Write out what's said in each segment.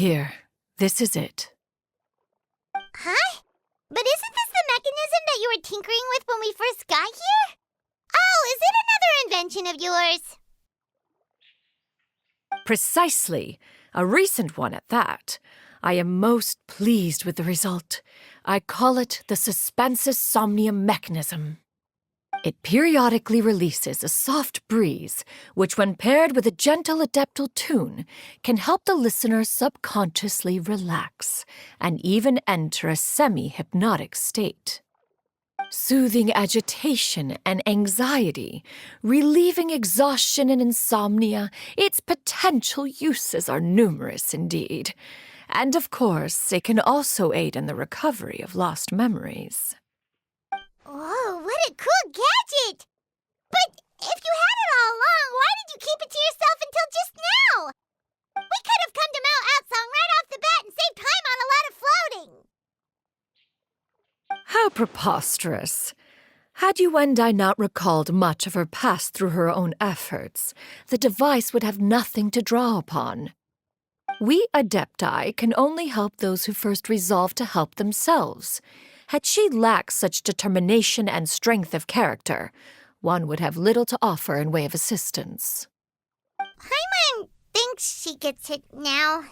Here, this is it. Huh? But isn't this the mechanism that you were tinkering with when we first got here? Oh, is it another invention of yours? Precisely. A recent one at that. I am most pleased with the result. I call it the Suspensus Somnium mechanism. It periodically releases a soft breeze, which when paired with a gentle adeptal tune, can help the listener subconsciously relax and even enter a semi-hypnotic state. Soothing agitation and anxiety, relieving exhaustion and insomnia, its potential uses are numerous indeed. And of course, it can also aid in the recovery of lost memories. Whoa, what a cool gadget! But if you had it all along, why did you keep it to yourself until just now? We could have come to Mount Outsong right off the bat and saved time on a lot of floating. How preposterous. Had Yuendai not recalled much of her past through her own efforts, the device would have nothing to draw upon. We Adepti can only help those who first resolve to help themselves. Had she lacked such determination and strength of character, one would have little to offer in way of assistance. Paimon thinks she gets it now.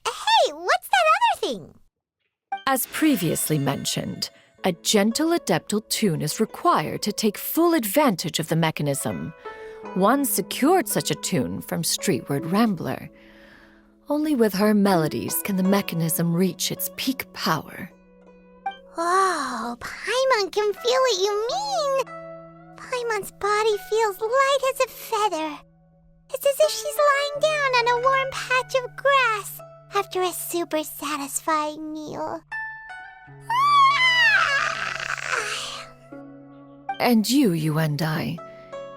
Hey, what's that other thing? As previously mentioned, a gentle adeptal tune is required to take full advantage of the mechanism. One secured such a tune from Streetward Rambler. Only with her melodies can the mechanism reach its peak power. Whoa, Paimon can feel what you mean. Paimon's body feels light as a feather. It's as if she's lying down on a warm patch of grass after a super satisfying meal. And you, Yuendai,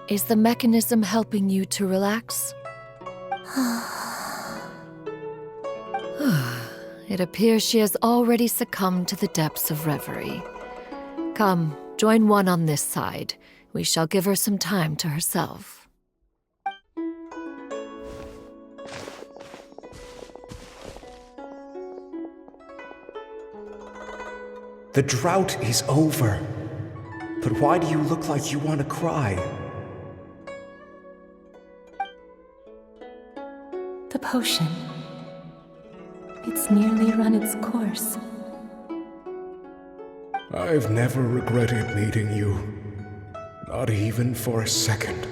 is the mechanism helping you to relax? It appears she has already succumbed to the depths of reverie. Come, join one on this side. We shall give her some time to herself. The drought is over. But why do you look like you want to cry? The potion. It's nearly run its course. I've never regretted meeting you. Not even for a second.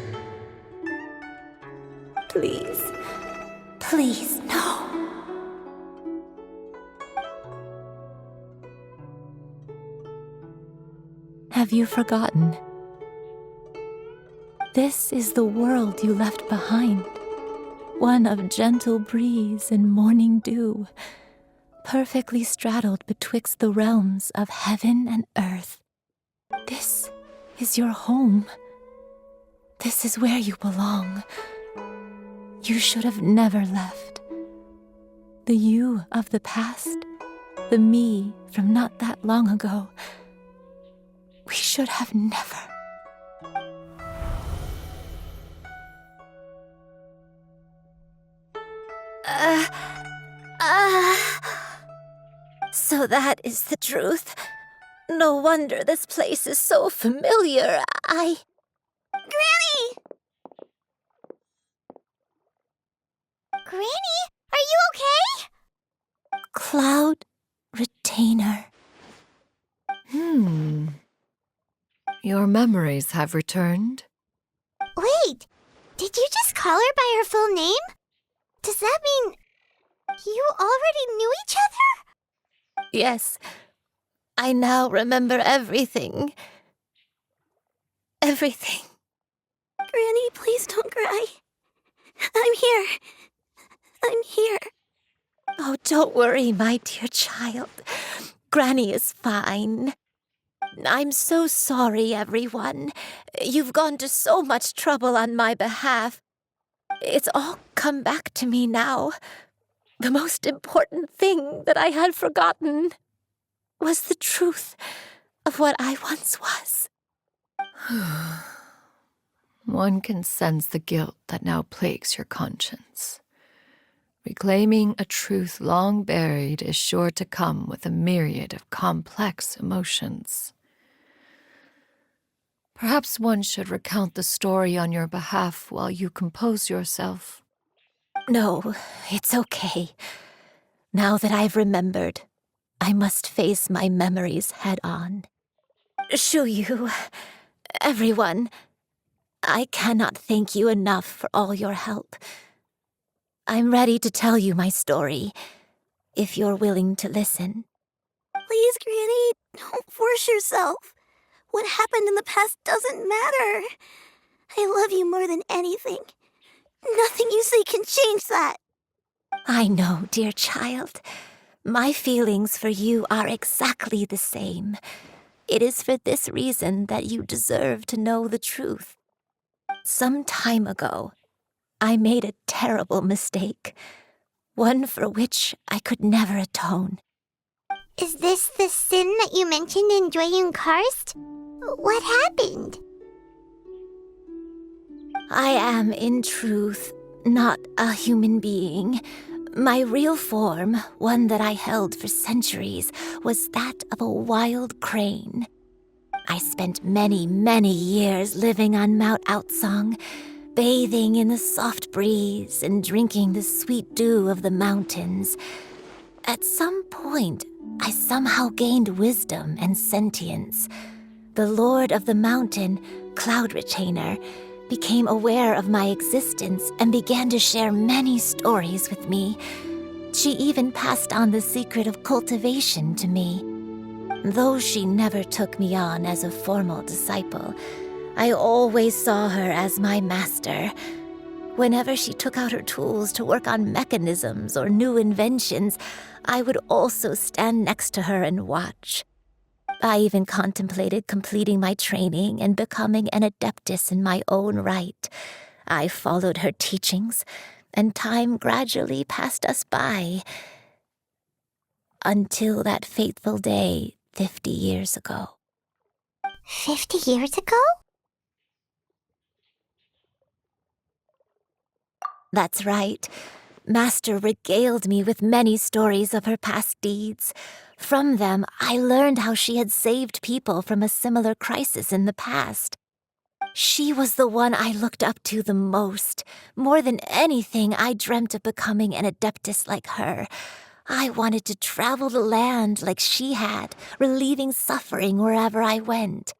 Please. Please, no. Have you forgotten? This is the world you left behind. One of gentle breeze and morning dew, perfectly straddled betwixt the realms of heaven and earth. This is your home. This is where you belong. You should have never left. The you of the past, the me from not that long ago, we should have never. So that is the truth. No wonder this place is so familiar. Granny! Granny, are you okay? Cloud Retainer. Your memories have returned? Wait, did you just call her by her full name? Does that mean you already knew each other? Yes, I now remember everything. Everything. Granny, please don't cry. I'm here. I'm here. Oh, don't worry, my dear child. Granny is fine. I'm so sorry, everyone. You've gone to so much trouble on my behalf. It's all come back to me now. The most important thing that I had forgotten was the truth of what I once was. One can sense the guilt that now plagues your conscience. Reclaiming a truth long buried is sure to come with a myriad of complex emotions. Perhaps one should recount the story on your behalf while you compose yourself. No, it's okay. Now that I've remembered, I must face my memories head on. Shuyu, everyone, I cannot thank you enough for all your help. I'm ready to tell you my story, if you're willing to listen. Please, Granny, don't force yourself. What happened in the past doesn't matter. I love you more than anything. Nothing you say can change that. I know, dear child. My feelings for you are exactly the same. It is for this reason that you deserve to know the truth. Some time ago, I made a terrible mistake, one for which I could never atone. Is this the sin that you mentioned in Joyun Karst? What happened? I am, in truth, not a human being. My real form, one that I held for centuries, was that of a wild crane. I spent many, many years living on Mount Outsong, bathing in the soft breeze and drinking the sweet dew of the mountains. At some point, I somehow gained wisdom and sentience. The Lord of the Mountain, Cloud Retainer, became aware of my existence and began to share many stories with me. She even passed on the secret of cultivation to me. Though she never took me on as a formal disciple, I always saw her as my master. Whenever she took out her tools to work on mechanisms or new inventions, I would also stand next to her and watch. I even contemplated completing my training and becoming an adeptus in my own right. I followed her teachings, and time gradually passed us by. Until that fateful day 50 years ago. 50 years ago? That's right. Master regaled me with many stories of her past deeds. From them, I learned how she had saved people from a similar crisis in the past. She was the one I looked up to the most. More than anything, I dreamt of becoming an adeptus like her. I wanted to travel the land like she had, relieving suffering wherever I went.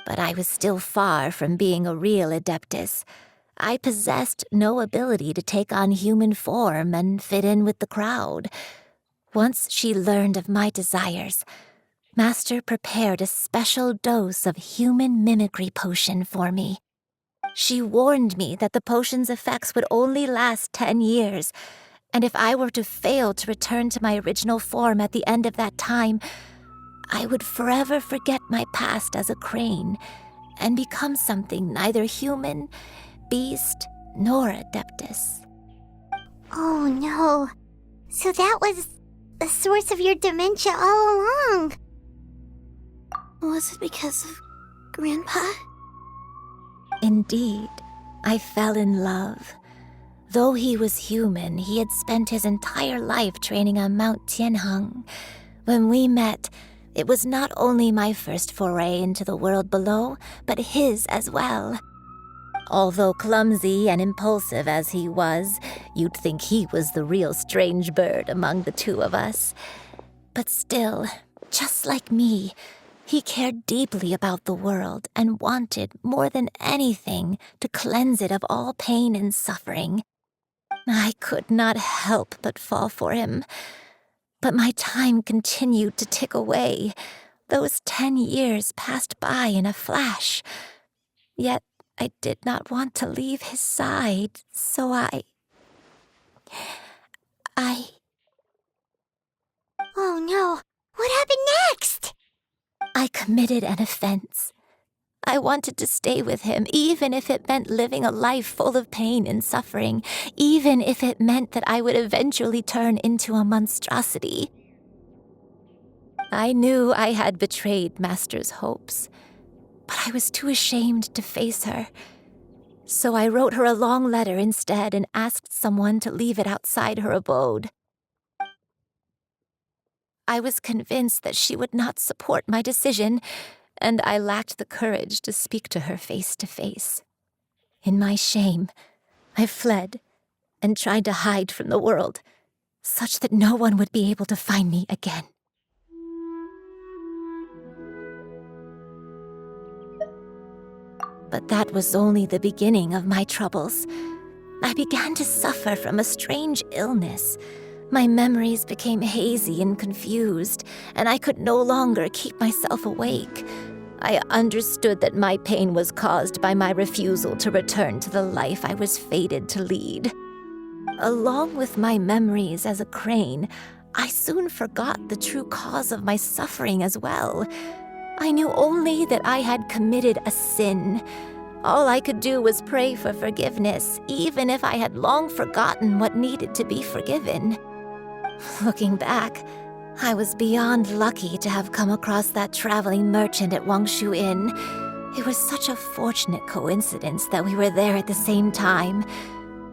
But I was still far from being a real adeptus. I possessed no ability to take on human form and fit in with the crowd. Once she learned of my desires, Master prepared a special dose of human mimicry potion for me. She warned me that the potion's effects would only last 10 years, and if I were to fail to return to my original form at the end of that time, I would forever forget my past as a crane and become something neither human, beast, nor adeptus. Oh no. So that was the source of your dementia all along. Was it because of Grandpa? Indeed, I fell in love. Though he was human, he had spent his entire life training on Mount Tianheng. When we met, it was not only my first foray into the world below, but his as well. Although clumsy and impulsive as he was, you'd think he was the real strange bird among the two of us. But still, just like me, he cared deeply about the world and wanted, more than anything, to cleanse it of all pain and suffering. I could not help but fall for him. But my time continued to tick away. Those 10 years passed by in a flash. Yet I did not want to leave his side, so I... Oh no. What happened next? I committed an offense. I wanted to stay with him, even if it meant living a life full of pain and suffering, even if it meant that I would eventually turn into a monstrosity. I knew I had betrayed Master's hopes, but I was too ashamed to face her. So I wrote her a long letter instead and asked someone to leave it outside her abode. I was convinced that she would not support my decision, and I lacked the courage to speak to her face to face. In my shame, I fled and tried to hide from the world, such that no one would be able to find me again. But that was only the beginning of my troubles. I began to suffer from a strange illness. My memories became hazy and confused, and I could no longer keep myself awake. I understood that my pain was caused by my refusal to return to the life I was fated to lead. Along with my memories as a crane, I soon forgot the true cause of my suffering as well. I knew only that I had committed a sin. All I could do was pray for forgiveness, even if I had long forgotten what needed to be forgiven. Looking back, I was beyond lucky to have come across that traveling merchant at Wangshu Inn. It was such a fortunate coincidence that we were there at the same time.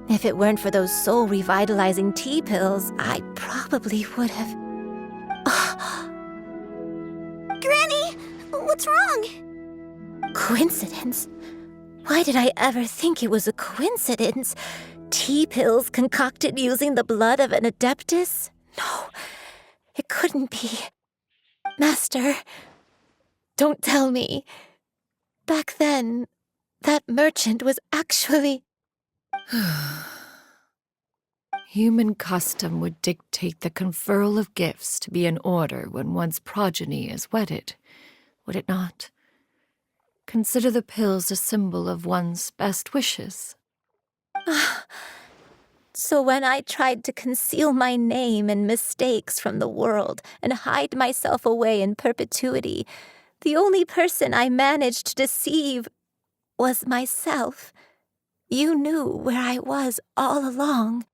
If it weren't for those soul-revitalizing tea pills, I probably would have... Granny, what's wrong? Coincidence? Why did I ever think it was a coincidence? Tea pills concocted using the blood of an adeptus? No, it couldn't be. Master, don't tell me. Back then, that merchant was actually... Human custom would dictate the conferral of gifts to be in order when one's progeny is wedded, would it not? Consider the pills a symbol of one's best wishes. So when I tried to conceal my name and mistakes from the world and hide myself away in perpetuity, the only person I managed to deceive was myself. You knew where I was all along.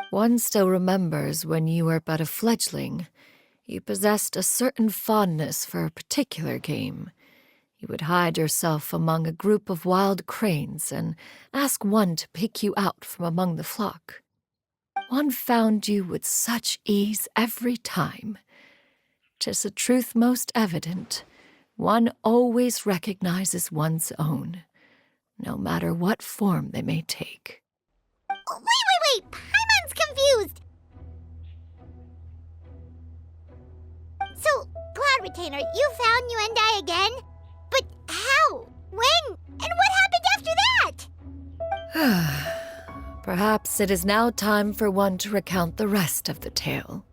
One still remembers when you were but a fledgling. You possessed a certain fondness for a particular game. You would hide yourself among a group of wild cranes and ask one to pick you out from among the flock. One found you with such ease every time. 'Tis a truth most evident. One always recognizes one's own, no matter what form they may take. Oh, wait! Paimon's confused! So, Cloud Retainer, you found Yuendai again? But how? When? And what happened after that? Perhaps it is now time for one to recount the rest of the tale.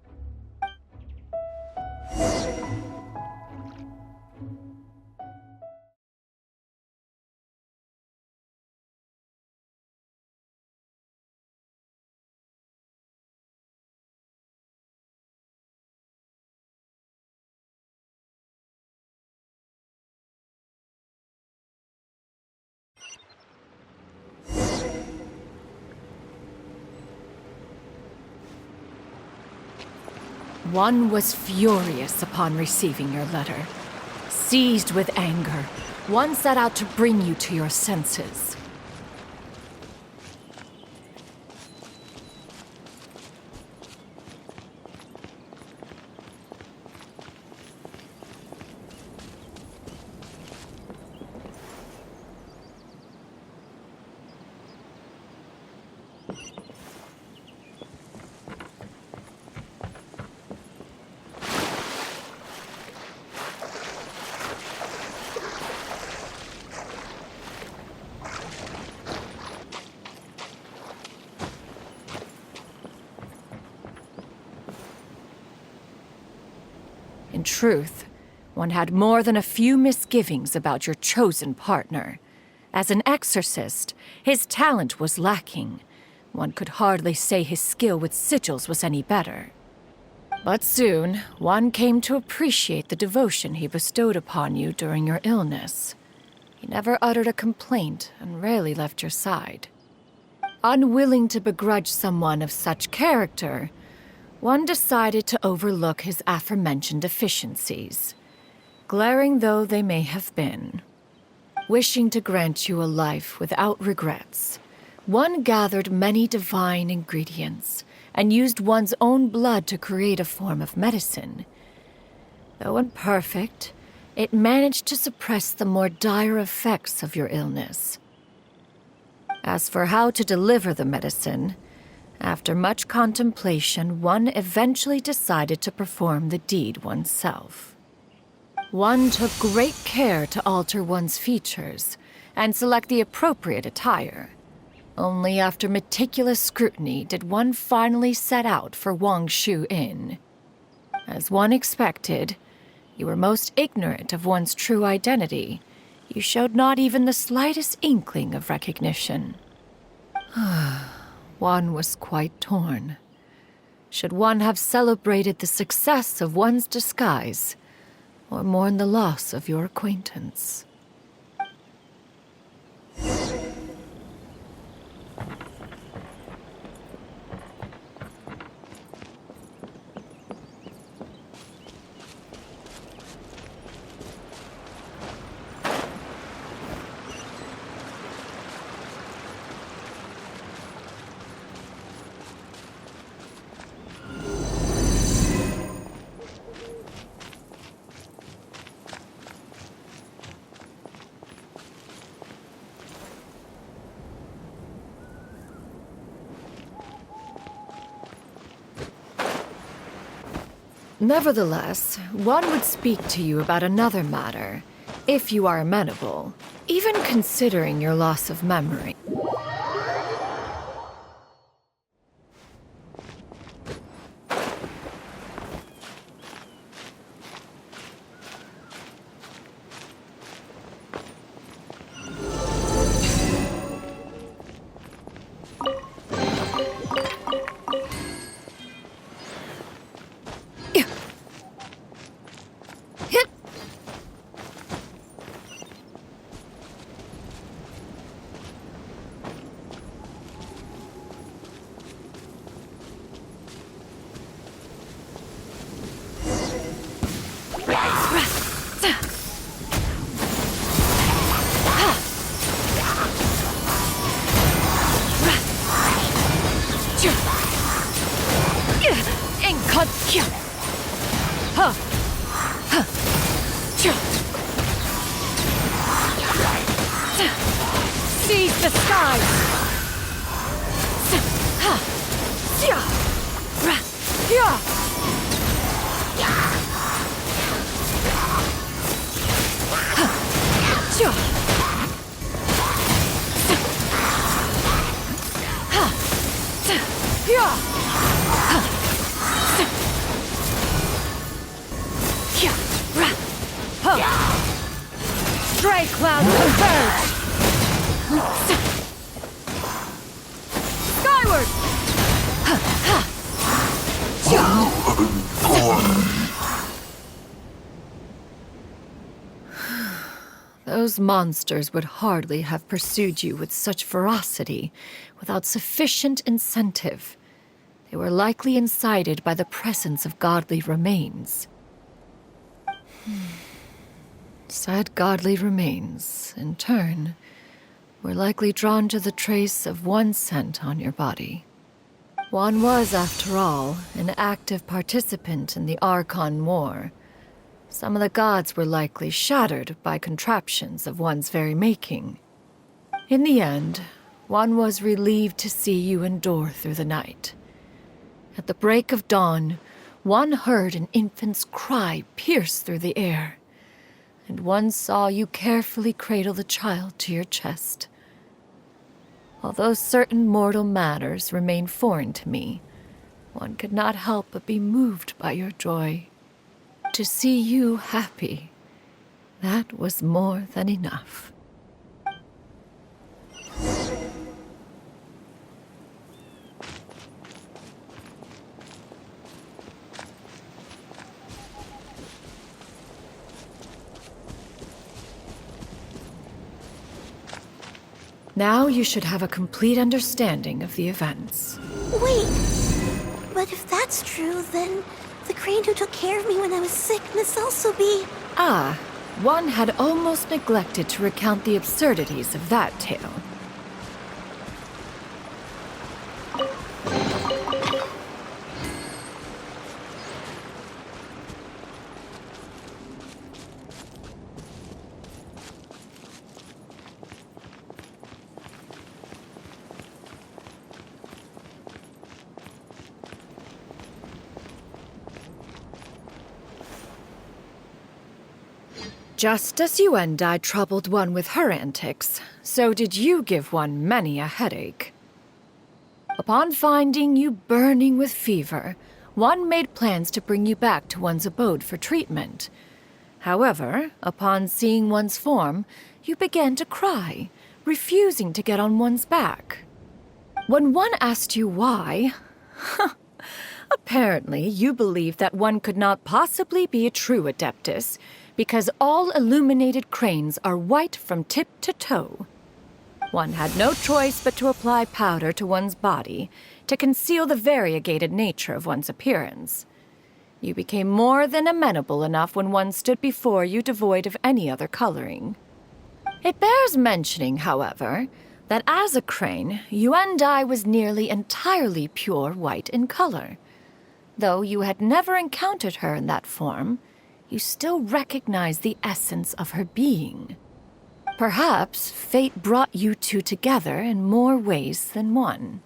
One was furious upon receiving your letter. Seized with anger, one set out to bring you to your senses. In truth, one had more than a few misgivings about your chosen partner. As an exorcist, his talent was lacking. One could hardly say his skill with sigils was any better. But soon, one came to appreciate the devotion he bestowed upon you during your illness. He never uttered a complaint and rarely left your side. Unwilling to begrudge someone of such character, one decided to overlook his aforementioned deficiencies, glaring though they may have been. wishing to grant you a life without regrets. One gathered many divine ingredients and used one's own blood to create a form of medicine. Though imperfect, it managed to suppress the more dire effects of your illness. As for how to deliver the medicine, after much contemplation, one eventually decided to perform the deed oneself. One took great care to alter one's features and select the appropriate attire. Only after meticulous scrutiny did one finally set out for Wangshu Inn. As one expected, you were most ignorant of one's true identity. You showed not even the slightest inkling of recognition. One was quite torn. Should one have celebrated the success of one's disguise, or mourn the loss of your acquaintance? Nevertheless, one would speak to you about another matter, if you are amenable, even considering your loss of memory. Seize the skies! Stray clouds converge! Skyward! Those monsters would hardly have pursued you with such ferocity without sufficient incentive. They were likely incited by the presence of godly remains. Said godly remains, in turn, were likely drawn to the trace of one scent on your body. One was, after all, an active participant in the Archon War. Some of the gods were likely shattered by contraptions of one's very making. In the end, one was relieved to see you endure through the night. At the break of dawn, one heard an infant's cry pierce through the air, and one saw you carefully cradle the child to your chest. Although certain mortal matters remain foreign to me, one could not help but be moved by your joy. To see you happy, that was more than enough. Now you should have a complete understanding of the events. Wait, but if that's true, then the crane who took care of me when I was sick must also be... Ah, One had almost neglected to recount the absurdities of that tale. Just as you and I troubled one with her antics, so did you give one many a headache. Upon finding you burning with fever, one made plans to bring you back to one's abode for treatment. However, upon seeing one's form, you began to cry, refusing to get on one's back. When one asked you why, apparently you believed that one could not possibly be a true Adeptus, because all illuminated cranes are white from tip to toe. One had no choice but to apply powder to one's body to conceal the variegated nature of one's appearance. You became more than amenable enough when one stood before you devoid of any other coloring. It bears mentioning, however, that as a crane, Yuendai was nearly entirely pure white in color. Though you had never encountered her in that form, you still recognize the essence of her being. Perhaps fate brought you two together in more ways than one.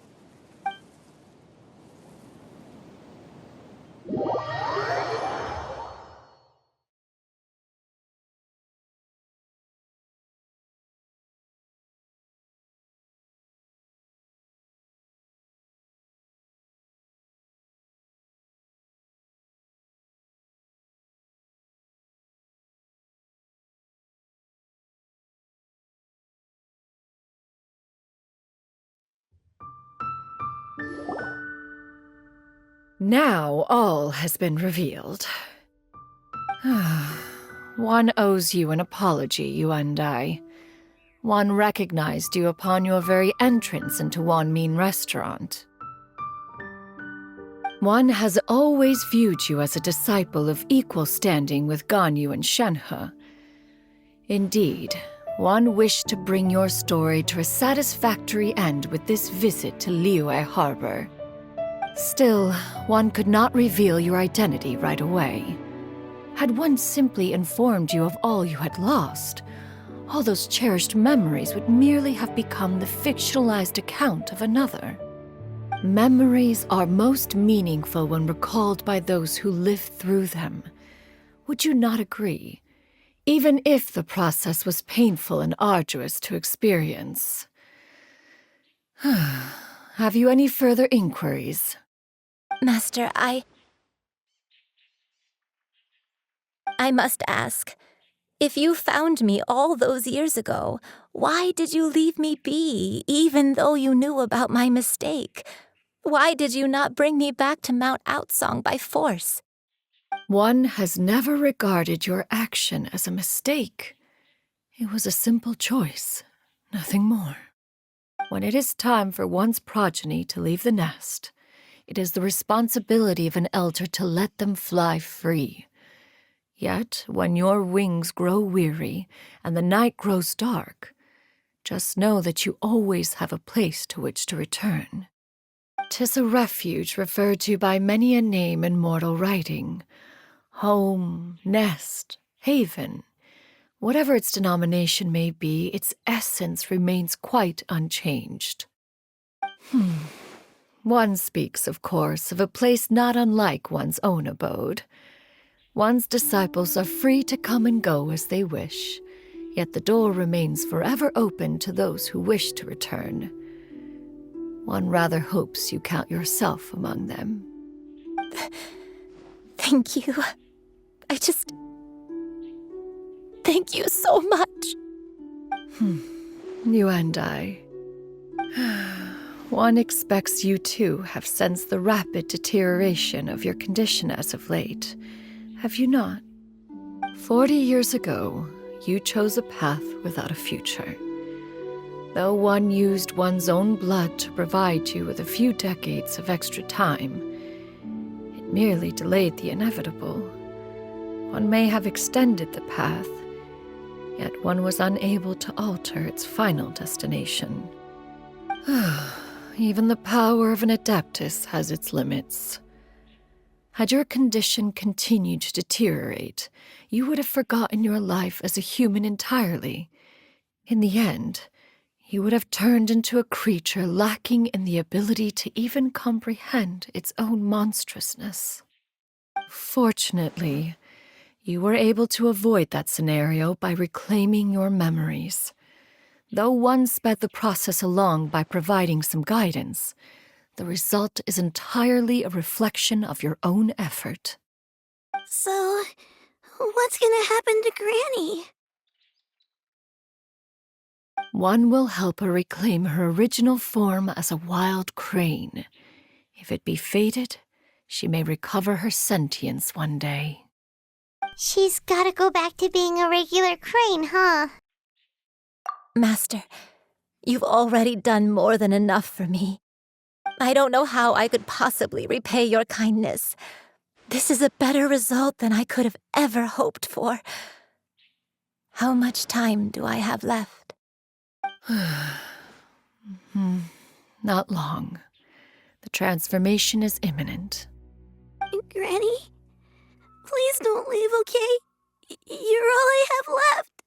Now all has been revealed. One owes you an apology, you and I. One recognized you upon your very entrance into Wanmin restaurant. One has always viewed you as a disciple of equal standing with Ganyu and Shenhe. Indeed, one wished to bring your story to a satisfactory end with this visit to Liyue Harbor. Still, one could not reveal your identity right away. Had one simply informed you of all you had lost, all those cherished memories would merely have become the fictionalized account of another. Memories are most meaningful when recalled by those who lived through them. Would you not agree? Even if the process was painful and arduous to experience. Have you any further inquiries? Master, I must ask, if you found me all those years ago, why did you leave me be, even though you knew about my mistake? Why did you not bring me back to Mount Outsong by force? One has never regarded your action as a mistake. It was a simple choice, nothing more. When it is time for one's progeny to leave the nest, it is the responsibility of an elder to let them fly free. Yet, when your wings grow weary and the night grows dark, just know that you always have a place to which to return. 'Tis a refuge referred to by many a name in mortal writing. Home, nest, haven. Whatever its denomination may be, its essence remains quite unchanged. One speaks, of course, of a place not unlike one's own abode. One's disciples are free to come and go as they wish, yet the door remains forever open to those who wish to return. One rather hopes you count yourself among them. Thank you. Thank you so much. You and I. One expects you too have sensed the rapid deterioration of your condition as of late, have you not? 40 years ago, you chose a path without a future. Though one used one's own blood to provide you with a few decades of extra time, it merely delayed the inevitable. One may have extended the path, yet one was unable to alter its final destination. Even the power of an Adeptus has its limits. Had your condition continued to deteriorate, you would have forgotten your life as a human entirely. In the end, you would have turned into a creature lacking in the ability to even comprehend its own monstrousness. Fortunately, you were able to avoid that scenario by reclaiming your memories. Though one sped the process along by providing some guidance, the result is entirely a reflection of your own effort. So, what's gonna happen to Granny? One will help her reclaim her original form as a wild crane. If it be fated, she may recover her sentience one day. She's gotta go back to being a regular crane, huh? Master, you've already done more than enough for me. I don't know how I could possibly repay your kindness. This is a better result than I could have ever hoped for. How much time do I have left? Not long. The transformation is imminent. Granny? Please don't leave, okay? You're all I have left.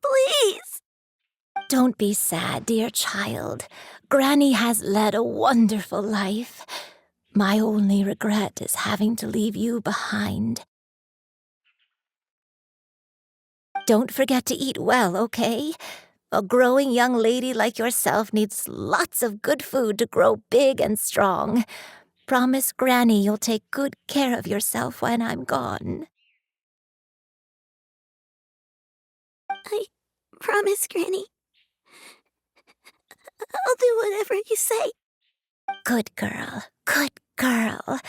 Please! Don't be sad, dear child. Granny has led a wonderful life. My only regret is having to leave you behind. Don't forget to eat well, okay? A growing young lady like yourself needs lots of good food to grow big and strong. Promise Granny you'll take good care of yourself when I'm gone. I promise, Granny. I'll do whatever you say. Good girl, good girl.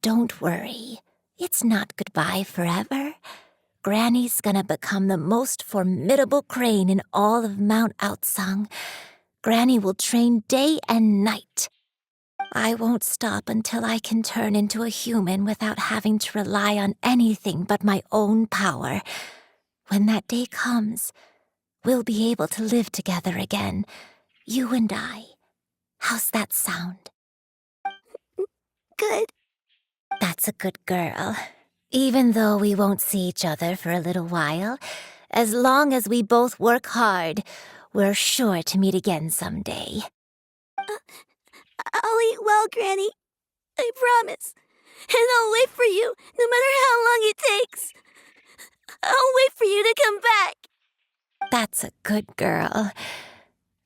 Don't worry. It's not goodbye forever. Granny's gonna become the most formidable crane in all of Mount Outsung. Granny will train day and night. I won't stop until I can turn into a human without having to rely on anything but my own power. When that day comes, we'll be able to live together again, you and I. How's that sound? Good. That's a good girl. Even though we won't see each other for a little while, as long as we both work hard, we're sure to meet again someday. I'll eat well, Granny. I promise. And I'll wait for you, no matter how long it takes. I'll wait for you to come back. That's a good girl.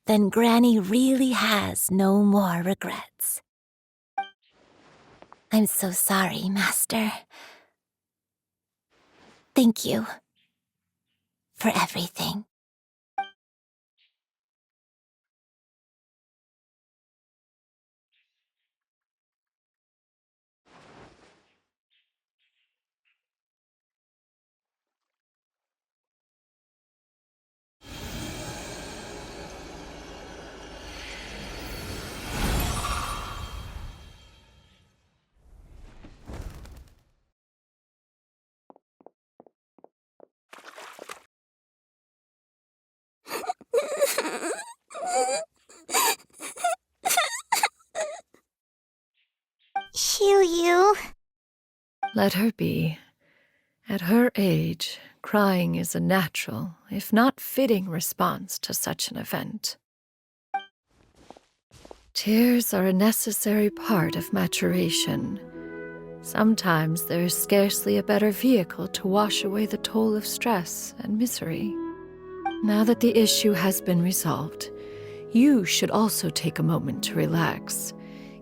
Then Granny really has no more regrets. I'm so sorry, Master. Thank you for everything. Shiryu. Let her be. At her age, crying is a natural, if not fitting, response to such an event. Tears are a necessary part of maturation. Sometimes there is scarcely a better vehicle to wash away the toll of stress and misery. Now that the issue has been resolved, you should also take a moment to relax.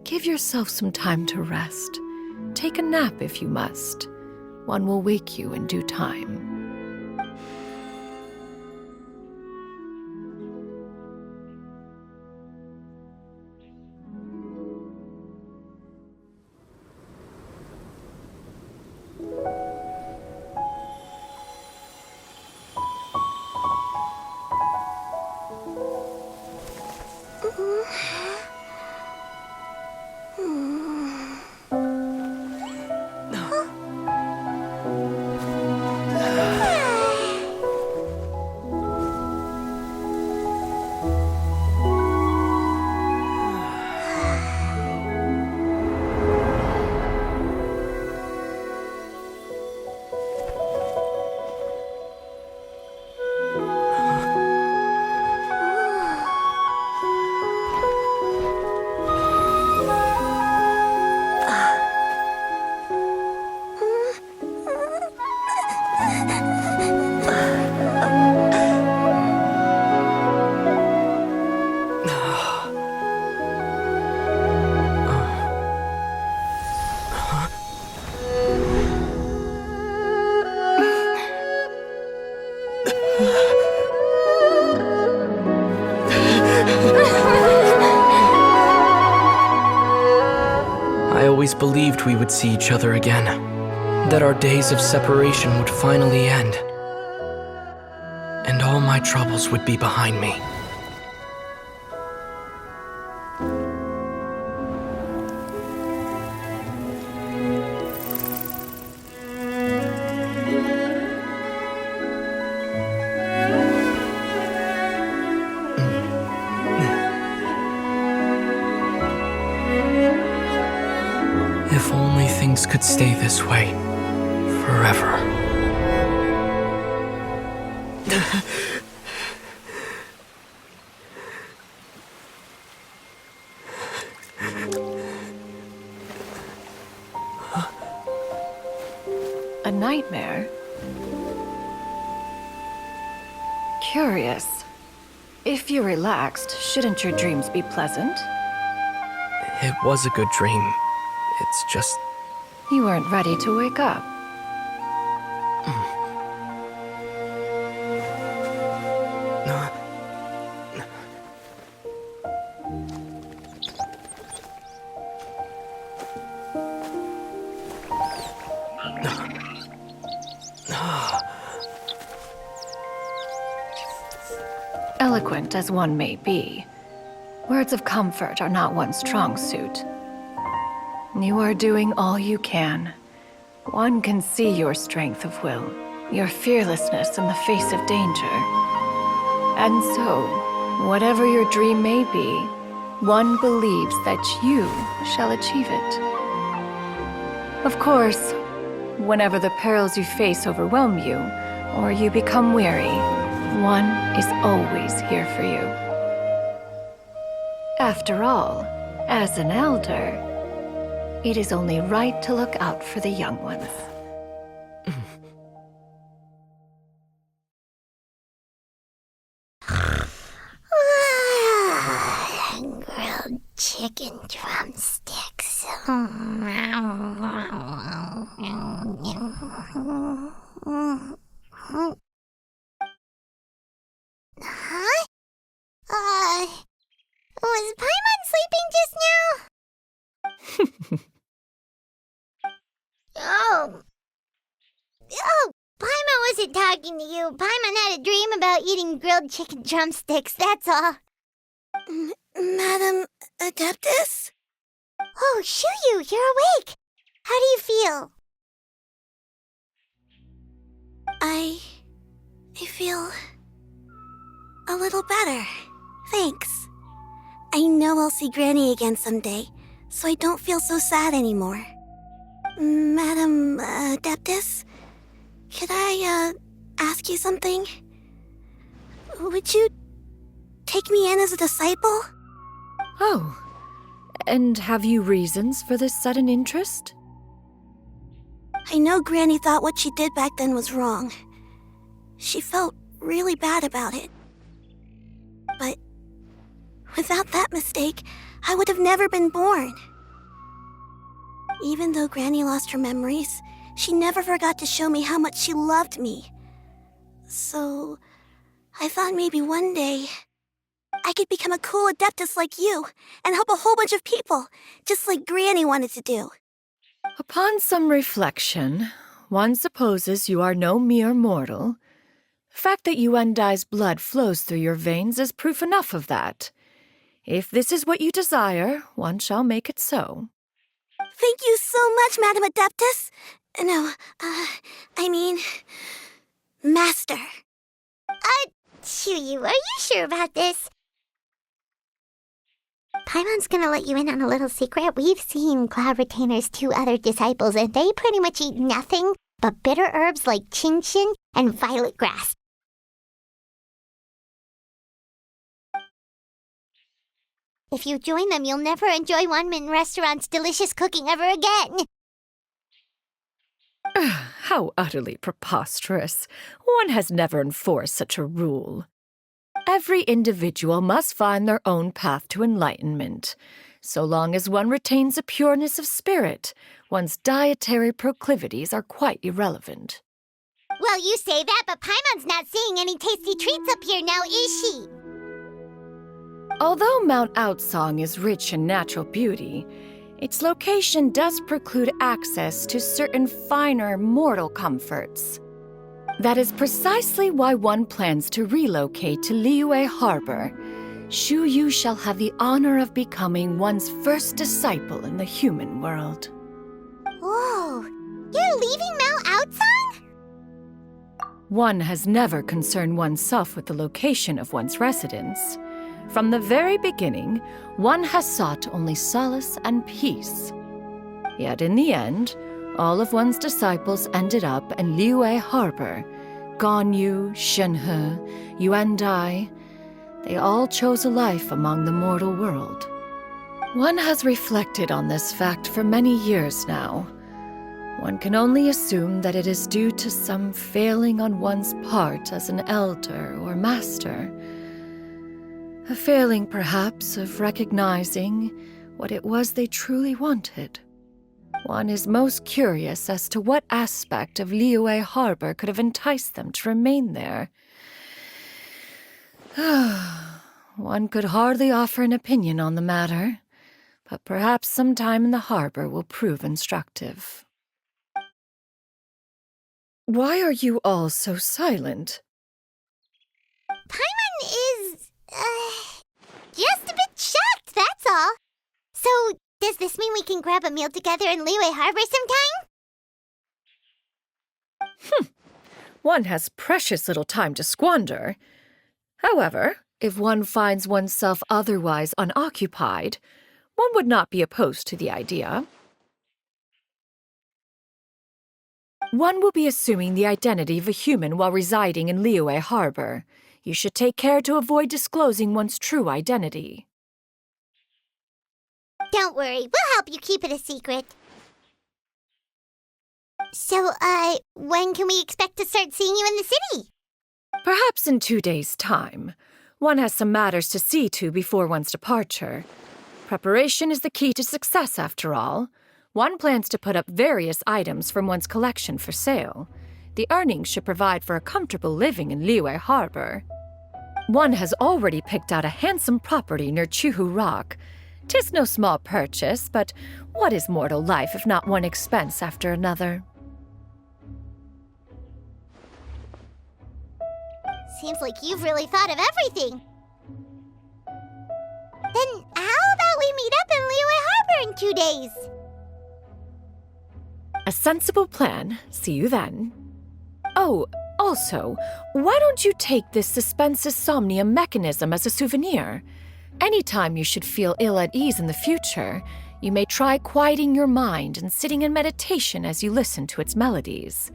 Give yourself some time to rest. Take a nap if you must. One will wake you in due time. always believed we would see each other again, that our days of separation would finally end, and all my troubles would be behind me. If only things could stay this way forever. A nightmare? Curious. If you're relaxed, shouldn't your dreams be pleasant? It was a good dream. It's just... You weren't ready to wake up. Eloquent as one may be, words of comfort are not one's strong suit. You are doing all you can. One can see your strength of will, your fearlessness in the face of danger. And so, whatever your dream may be, one believes that you shall achieve it. Of course, whenever the perils you face overwhelm you, or you become weary, one is always here for you. After all, as an elder, it is only right to look out for the young ones. Grilled chicken drumsticks. Huh? Was Paimon sleeping just now? Oh, Paimon wasn't talking to you. Paimon had a dream about eating grilled chicken drumsticks, that's all. Madam Adeptus? Oh, Shuyu, you're awake. How do you feel? I feel a little better. Thanks. I know I'll see Granny again someday, so I don't feel so sad anymore. Madam Adeptus, could I ask you something? Would you take me in as a disciple? Oh, and have you reasons for this sudden interest? I know Granny thought what she did back then was wrong. She felt really bad about it. But without that mistake, I would have never been born. Even though Granny lost her memories, she never forgot to show me how much she loved me. So, I thought maybe one day I could become a cool Adeptus like you and help a whole bunch of people, just like Granny wanted to do. Upon some reflection, one supposes you are no mere mortal. The fact that Yuendai's blood flows through your veins is proof enough of that. If this is what you desire, one shall make it so. Thank you so much, Madam Adeptus. No, I mean, Master. Shuyu, are you sure about this? Paimon's gonna let you in on a little secret. We've seen Cloud Retainer's 2 other disciples, and they pretty much eat nothing but bitter herbs like chinchin and violet grass. If you join them, you'll never enjoy Wanmin Restaurant's delicious cooking ever again. How utterly preposterous. One has never enforced such a rule. Every individual must find their own path to enlightenment. So long as one retains a pureness of spirit, one's dietary proclivities are quite irrelevant. Well, you say that, but Paimon's not seeing any tasty treats up here now, is she? Although Mount Outsong is rich in natural beauty, Its location does preclude access to certain finer mortal comforts. That is precisely why one plans to relocate to Liyue Harbor. Shu Yu shall have the honor of becoming one's first disciple in the human world. Whoa, you're leaving Mao Outsang? One has never concerned oneself with the location of one's residence. From the very beginning, one has sought only solace and peace. Yet in the end, all of one's disciples ended up in Liyue Harbor. Ganyu, Shenhe, Yuan Dai, they all chose a life among the mortal world. One has reflected on this fact for many years now. One can only assume that it is due to some failing on one's part as an elder or master. A failing, perhaps, of recognizing what it was they truly wanted. One is most curious as to what aspect of Liyue Harbor could have enticed them to remain there. One could hardly offer an opinion on the matter, but perhaps some time in the harbor will prove instructive. Why are you all so silent? Paimon is, just a bit shocked, that's all. So, does this mean we can grab a meal together in Liyue Harbor sometime? One has precious little time to squander. However, if one finds oneself otherwise unoccupied, one would not be opposed to the idea. One will be assuming the identity of a human while residing in Liyue Harbor. You should take care to avoid disclosing one's true identity. Don't worry, we'll help you keep it a secret. So, when can we expect to start seeing you in the city? Perhaps in 2 days' time. One has some matters to see to before one's departure. Preparation is the key to success, after all. One plans to put up various items from one's collection for sale. The earnings should provide for a comfortable living in Liyue Harbor. One has already picked out a handsome property near Chuhu Rock. 'Tis no small purchase, but what is mortal life if not one expense after another? Seems like you've really thought of everything. Then how about we meet up in Liyue Harbor in 2 days? A sensible plan. See you then. Oh, also, why don't you take this suspensus somnia mechanism as a souvenir? Anytime you should feel ill at ease in the future, you may try quieting your mind and sitting in meditation as you listen to its melodies.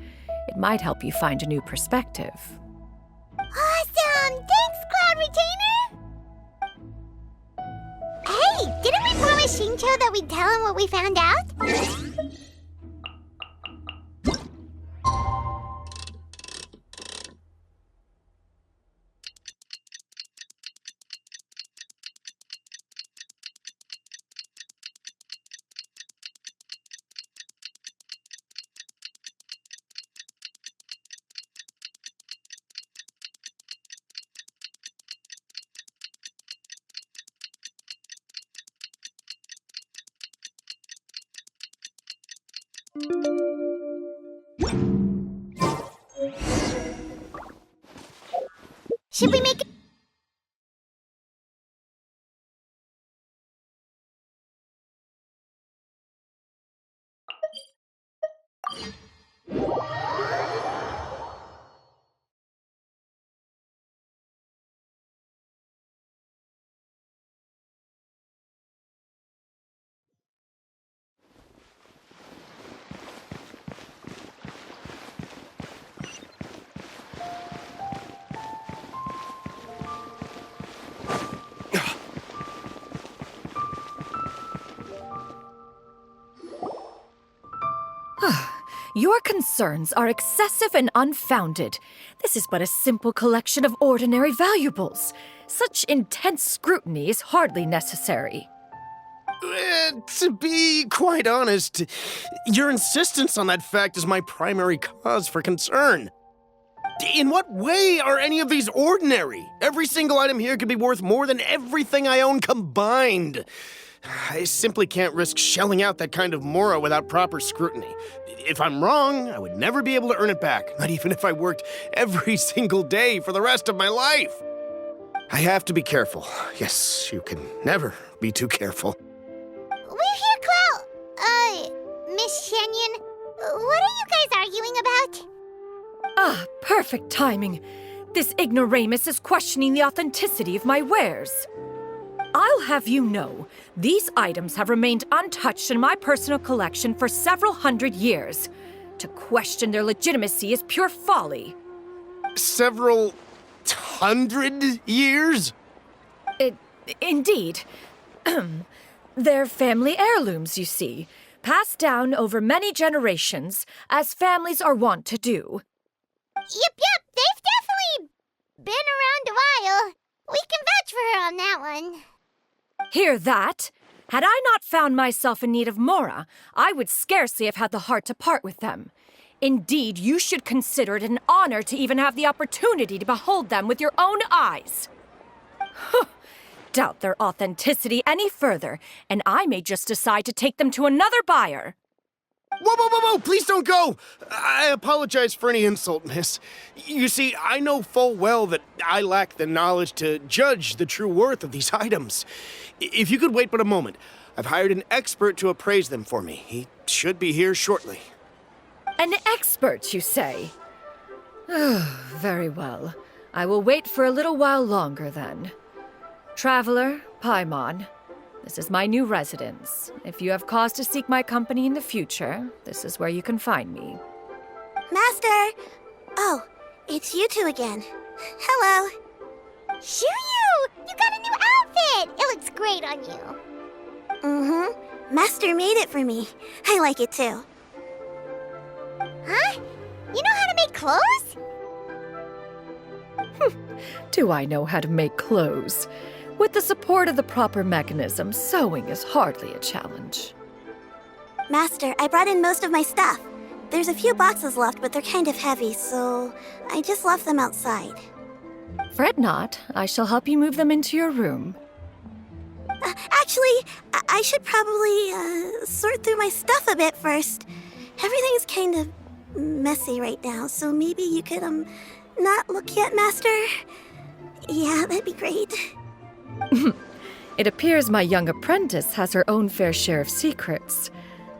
It might help you find a new perspective. Awesome! Thanks, Cloud Retainer! Hey, didn't we promise Shincho that we'd tell him what we found out? Should we make it? Your concerns are excessive and unfounded. This is but a simple collection of ordinary valuables. Such intense scrutiny is hardly necessary. To be quite honest, your insistence on that fact is my primary cause for concern. In what way are any of these ordinary? Every single item here could be worth more than everything I own combined. I simply can't risk shelling out that kind of mora without proper scrutiny. If I'm wrong, I would never be able to earn it back, not even if I worked every single day for the rest of my life. I have to be careful. Yes, you can never be too careful. We're here, Clow. Miss Shenyan, what are you guys arguing about? Ah, perfect timing. This ignoramus is questioning the authenticity of my wares. I'll have you know, these items have remained untouched in my personal collection for several hundred years. To question their legitimacy is pure folly. Several hundred years? Indeed. They're family heirlooms, you see, passed down over many generations, as families are wont to do. Yep, they've definitely been around a while. We can vouch for her on that one. Hear that? Had I not found myself in need of mora, I would scarcely have had the heart to part with them. Indeed, you should consider it an honor to even have the opportunity to behold them with your own eyes. Doubt their authenticity any further, and I may just decide to take them to another buyer. Whoa, please don't go! I apologize for any insult, miss. You see, I know full well that I lack the knowledge to judge the true worth of these items. If you could wait but a moment, I've hired an expert to appraise them for me. He should be here shortly. An expert, you say? Very well. I will wait for a little while longer, then. Traveler, Paimon, this is my new residence. If you have cause to seek my company in the future, this is where you can find me. Master! Oh, it's you two again. Hello. Shoo-you! You got a new outfit! It looks great on you. Mm-hmm. Master made it for me. I like it too. Huh? You know how to make clothes? Do I know how to make clothes? With the support of the proper mechanism, sewing is hardly a challenge. Master, I brought in most of my stuff. There's a few boxes left, but they're kind of heavy, so I just left them outside. Fret not. I shall help you move them into your room. Actually, I should probably sort through my stuff a bit first. Everything's kind of messy right now, so maybe you could, not look yet, Master? Yeah, that'd be great. It appears my young apprentice has her own fair share of secrets.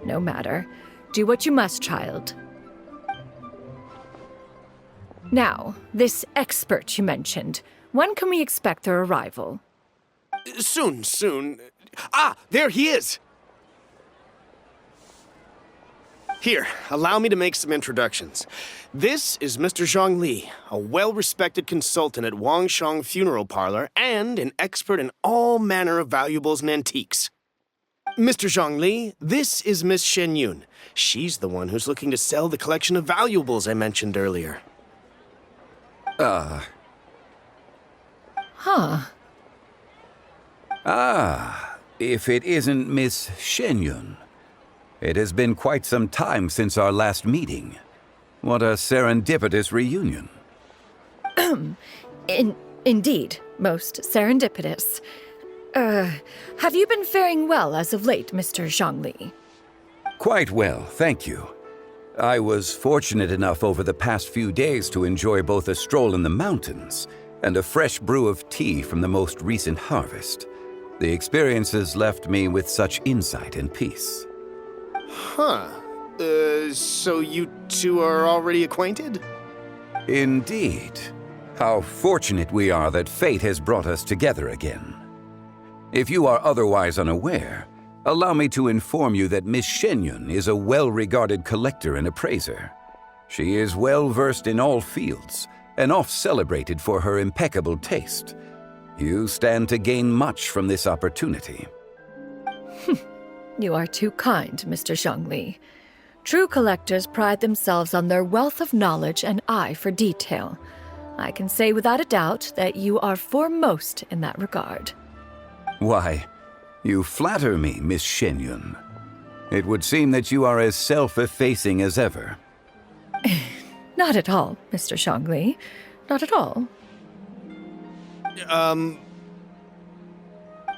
No matter. Do what you must, child. Now, this expert you mentioned, when can we expect their arrival? Soon. Ah, there he is! Here, allow me to make some introductions. This is Mr. Zhongli, a well-respected consultant at Wangshang Funeral Parlor and an expert in all manner of valuables and antiques. Mr. Zhongli, this is Miss Shenyun. She's the one who's looking to sell the collection of valuables I mentioned earlier. If it isn't Miss Shenyun. It has been quite some time since our last meeting. What a serendipitous reunion. Indeed, most serendipitous. Have you been faring well as of late, Mr. Zhongli? Quite well, thank you. I was fortunate enough over the past few days to enjoy both a stroll in the mountains and a fresh brew of tea from the most recent harvest. The experiences left me with such insight and peace. So you two are already acquainted? Indeed. How fortunate we are that fate has brought us together again. If you are otherwise unaware, allow me to inform you that Miss Shenyun is a well-regarded collector and appraiser. She is well-versed in all fields and oft-celebrated for her impeccable taste. You stand to gain much from this opportunity. You are too kind, Mr. Zhongli. True collectors pride themselves on their wealth of knowledge and eye for detail. I can say without a doubt that you are foremost in that regard. Why, you flatter me, Miss Shenyun. It would seem that you are as self-effacing as ever. Not at all, Mr. Zhongli. Not at all.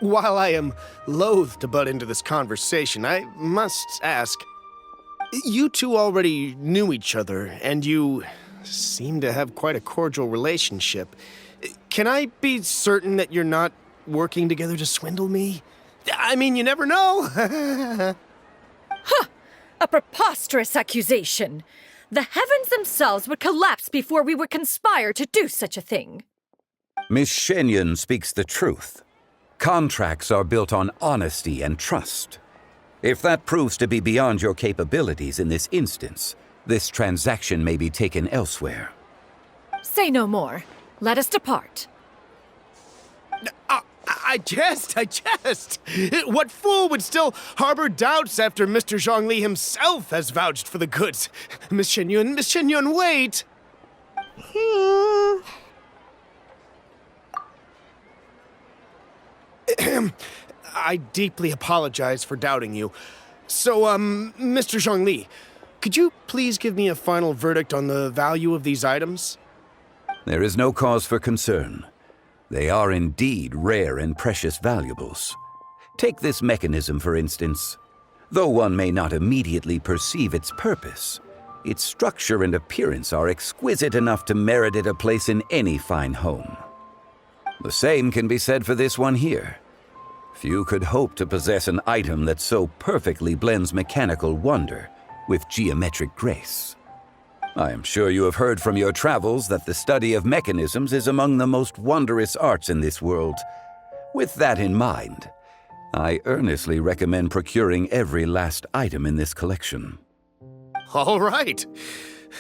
While I am loath to butt into this conversation, I must ask, you two already knew each other, and you seem to have quite a cordial relationship. Can I be certain that you're not working together to swindle me? I mean, you never know. Huh! A preposterous accusation. The heavens themselves would collapse before we would conspire to do such a thing. Miss Shenyon speaks the truth. Contracts are built on honesty and trust. If that proves to be beyond your capabilities in this instance, this transaction may be taken elsewhere. Say no more. Let us depart. I jest. What fool would still harbor doubts after Mr. Zhongli himself has vouched for the goods? Miss Shenyun, wait! I deeply apologize for doubting you. So, Mr. Zhongli, could you please give me a final verdict on the value of these items? There is no cause for concern. They are indeed rare and precious valuables. Take this mechanism, for instance. Though one may not immediately perceive its purpose, its structure and appearance are exquisite enough to merit it a place in any fine home. The same can be said for this one here. Few could hope to possess an item that so perfectly blends mechanical wonder with geometric grace. I am sure you have heard from your travels that the study of mechanisms is among the most wondrous arts in this world. With that in mind, I earnestly recommend procuring every last item in this collection. All right.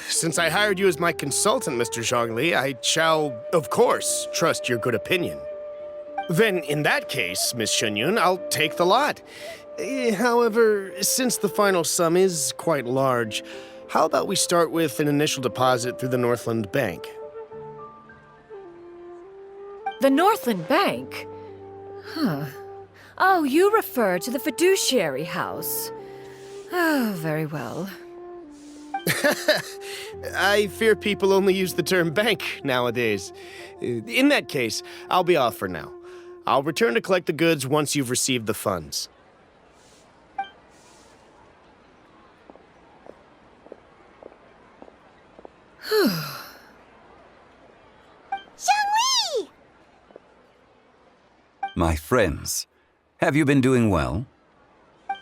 Since I hired you as my consultant, Mr. Zhongli, I shall, of course, trust your good opinion. Then, in that case, Miss Shenyun, I'll take the lot. However, since the final sum is quite large, how about we start with an initial deposit through the Northland Bank? The Northland Bank? Huh. Oh, you refer to the fiduciary house. Oh, very well. I fear people only use the term bank nowadays. In that case, I'll be off for now. I'll return to collect the goods once you've received the funds. Zhongli! My friends, have you been doing well?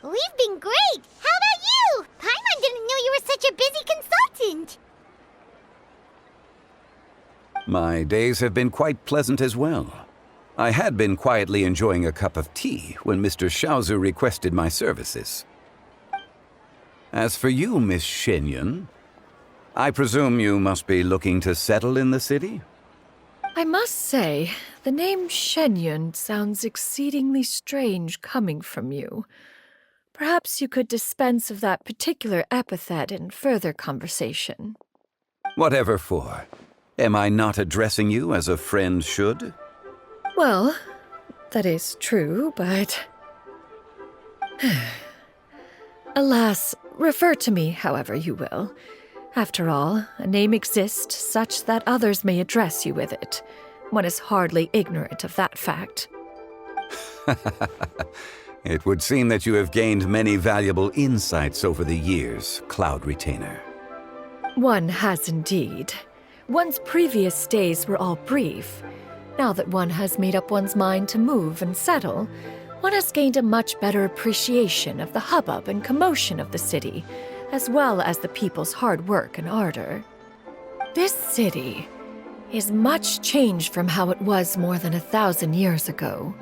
We've been great! How about you? Paimon didn't know you were such a busy consultant! My days have been quite pleasant as well. I had been quietly enjoying a cup of tea when Mr. Xiaozu requested my services. As for you, Miss Shenyun, I presume you must be looking to settle in the city? I must say, the name Shenyun sounds exceedingly strange coming from you. Perhaps you could dispense of that particular epithet in further conversation. Whatever for. Am I not addressing you as a friend should? Well, that is true, but... Alas, refer to me however you will. After all, a name exists such that others may address you with it. One is hardly ignorant of that fact. It would seem that you have gained many valuable insights over the years, Cloud Retainer. One has indeed. One's previous days were all brief. Now that one has made up one's mind to move and settle, one has gained a much better appreciation of the hubbub and commotion of the city, as well as the people's hard work and ardor. This city is much changed from how it was more than 1,000 years ago.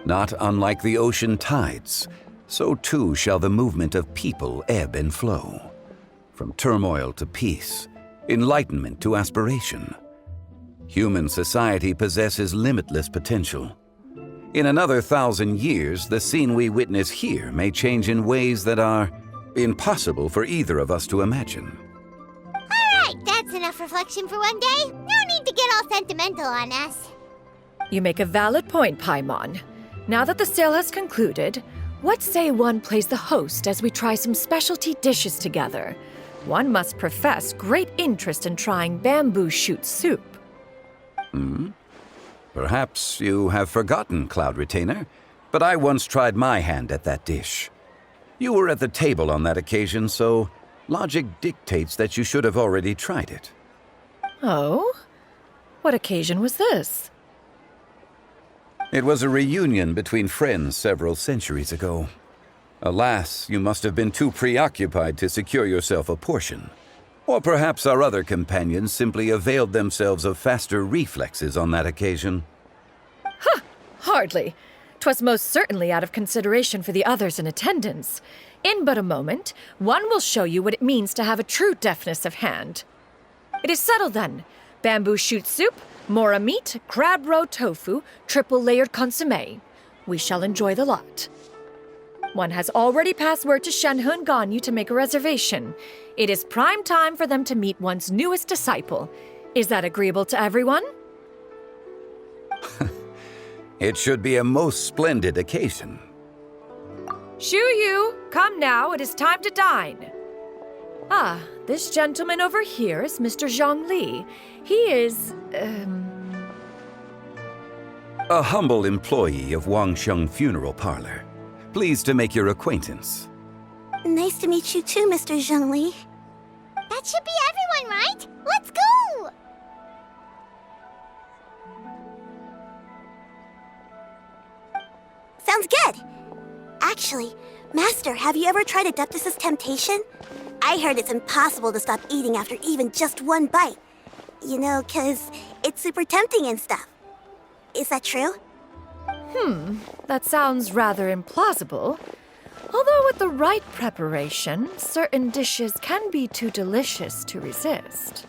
Not unlike the ocean tides, so too shall the movement of people ebb and flow. From turmoil to peace, enlightenment to aspiration. Human society possesses limitless potential. In another 1,000 years, the scene we witness here may change in ways that are impossible for either of us to imagine. Alright, that's enough reflection for one day. No need to get all sentimental on us. You make a valid point, Paimon. Now that the sale has concluded, what say one plays the host as we try some specialty dishes together? One must profess great interest in trying bamboo shoot soup. Perhaps you have forgotten, Cloud Retainer, but I once tried my hand at that dish. You were at the table on that occasion, so logic dictates that you should have already tried it. Oh? What occasion was this? It was a reunion between friends several centuries ago. Alas, you must have been too preoccupied to secure yourself a portion. Or perhaps our other companions simply availed themselves of faster reflexes on that occasion. Hardly. 'Twas most certainly out of consideration for the others in attendance. In but a moment, one will show you what it means to have a true deftness of hand. It is settled then. Bamboo shoot soup, mora meat, crab roe tofu, triple-layered consommé. We shall enjoy the lot. One has already passed word to Shenhe and Ganyu to make a reservation. It is prime time for them to meet one's newest disciple. Is that agreeable to everyone? It should be a most splendid occasion. Shu Yu, come now, it is time to dine. Ah, this gentleman over here is Mr. Zhongli. He is, A humble employee of Wangsheng Funeral Parlor. Pleased to make your acquaintance. Nice to meet you too, Mr. Zhongli. That should be everyone, right? Let's go! Sounds good. Actually, Master, have you ever tried Adeptus' temptation? I heard it's impossible to stop eating after even just one bite. You know, 'cause it's super tempting and stuff. Is that true? That sounds rather implausible. Although with the right preparation, certain dishes can be too delicious to resist.